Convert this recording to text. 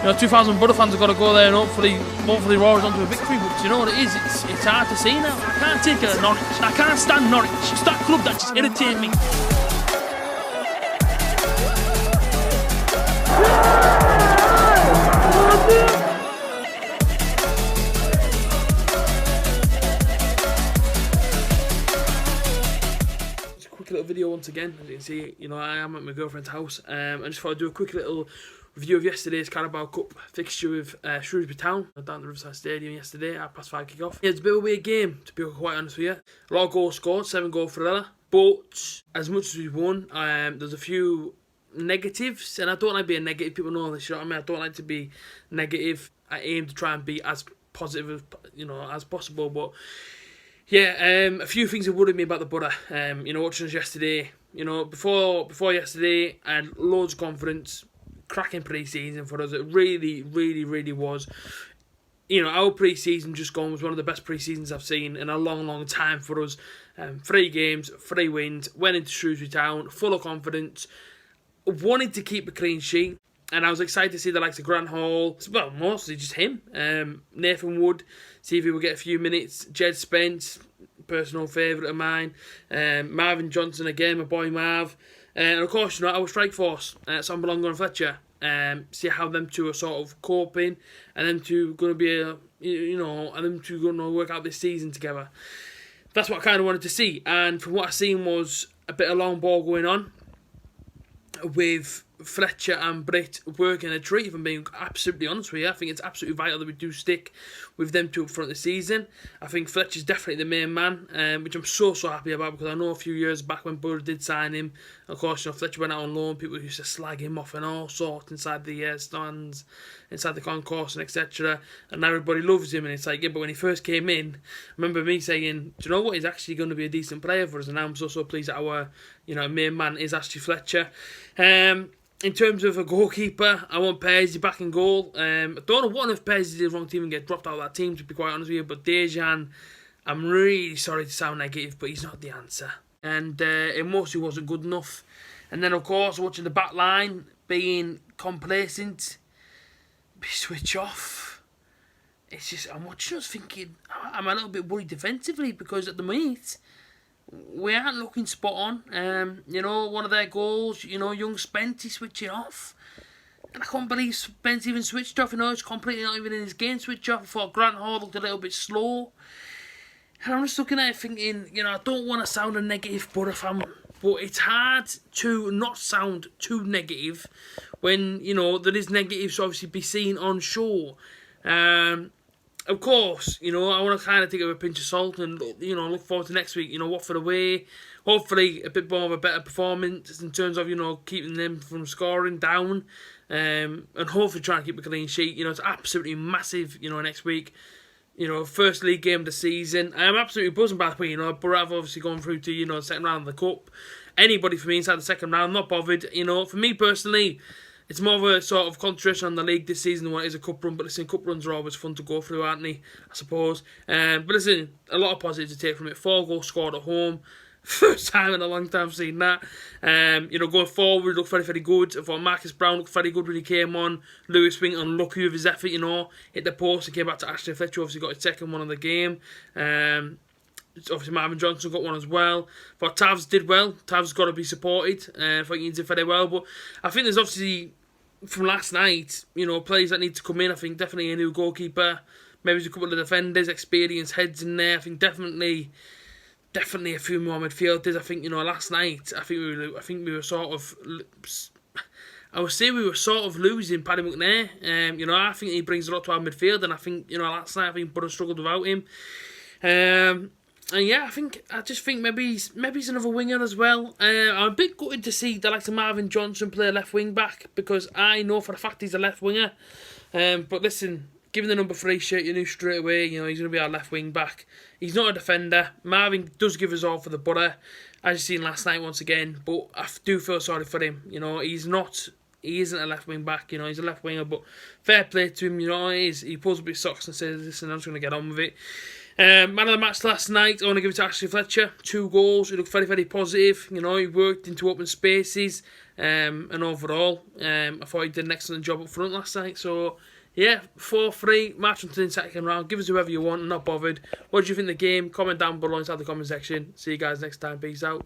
know, 2,000 Borough fans have got to go there and hopefully roar us onto a victory. But you know what it is? It's hard to see now. I can't take it at Norwich. I can't stand Norwich. It's that club that just irritates me. Little video once again, as you can see, you know, I am at my girlfriend's house. I just thought I'd do a quick little review of yesterday's Carabao Cup fixture with Shrewsbury Town down at the Riverside Stadium yesterday at 5:30 kick-off. Yeah, it's a bit of a weird game, to be quite honest with you. A lot of goals scored, 7 goals for Ella, but as much as we won, there's a few negatives, and I don't like being negative. People know this, you know what I mean? I don't like to be negative. I aim to try and be as positive as, you know, as possible, but yeah, a few things that worried me about the Borough. You know, watching us yesterday, you know, before yesterday, I had loads of confidence, cracking pre-season for us. It really was. You know, our pre-season just gone was one of the best pre-seasons I've seen in a long time for us. 3 games, 3 wins, went into Shrewsbury Town, full of confidence, wanted to keep a clean sheet. And I was excited to see the likes of Grant Hall, well, mostly just him, Nathan Wood, see if he would get a few minutes, Jed Spence, personal favourite of mine, Marvin Johnson again, my boy Marv, and of course, you know, our strike force, Sam Belongo and Fletcher, see how them two are sort of coping, and them two going to be, you know, and them two going to work out this season together. That's what I kind of wanted to see, and from what I seen was a bit of long ball going on, with Fletcher and Britt working a treat, if I'm being absolutely honest with you. I think it's absolutely vital that we do stick with them two up front of the season. I think Fletcher's definitely the main man, which I'm so happy about, because I know a few years back when Borough did sign him, of course, you know, Fletcher went out on loan, people used to slag him off and all sorts inside the stands, inside the concourse and etc. And now everybody loves him, and it's like, yeah, but when he first came in, I remember me saying, do you know what, he's actually going to be a decent player for us, and now I'm so pleased that our, you know, main man is actually Fletcher. In terms of a goalkeeper, I want Pearsley back in goal. I don't know what if Pearsley did the wrong team and get dropped out of that team, to be quite honest with you, but Dejan, I'm really sorry to sound negative, but he's not the answer. And it mostly wasn't good enough. And then, of course, watching the back line being complacent, we switch off. It's just, I'm watching us thinking, I'm a little bit worried defensively, because at the minute, we aren't looking spot on. You know, one of their goals, you know, young Spence, he's switching off. And I can't believe Spence even switched off. You know, it's completely not even in his game switch off. I thought Grant Hall looked a little bit slow. And I'm just looking at it thinking, you know, I don't want to sound a negative Borough fan, but it's hard to not sound too negative when, you know, there is negatives to obviously be seen on show. Of course, you know, I want to kind of take it with a pinch of salt and, you know, look forward to next week, you know, Watford away. Hopefully a bit more of a better performance in terms of, you know, keeping them from scoring down, and hopefully trying to keep a clean sheet. You know, it's absolutely massive, you know, next week. You know, first league game of the season. I'm absolutely buzzing by the way, you know, Borough have obviously gone through to, you know, the second round of the Cup. Anybody for me inside the second round, not bothered. You know, for me personally, it's more of a sort of concentration on the league this season than what it is a cup run. But listen, cup runs are always fun to go through, aren't they? I suppose. But listen, a lot of positives to take from it. 4 goals scored at home. First time in a long time I've seen that. You know, going forward, looked very good. I thought Marcus Brown looked very good when he came on. Lewis Wing unlucky with his effort, you know. Hit the post and came back to Ashley Fletcher. Obviously got his second one of the game. Obviously Marvin Johnson got one as well. But Tavs did well. Tavs got to be supported. I think he did very well. But I think there's obviously, from last night, you know, players that need to come in. I think definitely a new goalkeeper. Maybe there's a couple of defenders, experienced heads in there. I think definitely a few more midfielders. I think, you know, last night, I think we were sort of, I would say we were sort of losing Paddy McNair. You know, I think he brings a lot to our midfield, and I think, you know, last night I think Borough struggled without him. And yeah, I just think maybe he's another winger as well. I'm a bit gutted to see the likes of Marvin Johnson play left wing back, because I know for a fact he's a left winger. But listen, given the number 3 shirt, you knew straight away, you know, he's going to be our left wing back. He's not a defender. Marvin does give us all for the Borough, as you've seen last night once again. But I do feel sorry for him. You know, he isn't a left wing back. You know, he's a left winger. But fair play to him. You know, he pulls up his socks and says, "Listen, I'm just going to get on with it." Man of the match last night, I want to give it to Ashley Fletcher. 2 goals, he looked very, very positive. You know, he worked into open spaces, and overall, I thought he did an excellent job up front last night. So, yeah, 4-3, match until the second round. Give us whoever you want, I'm not bothered. What do you think of the game? Comment down below inside the comment section. See you guys next time. Peace out.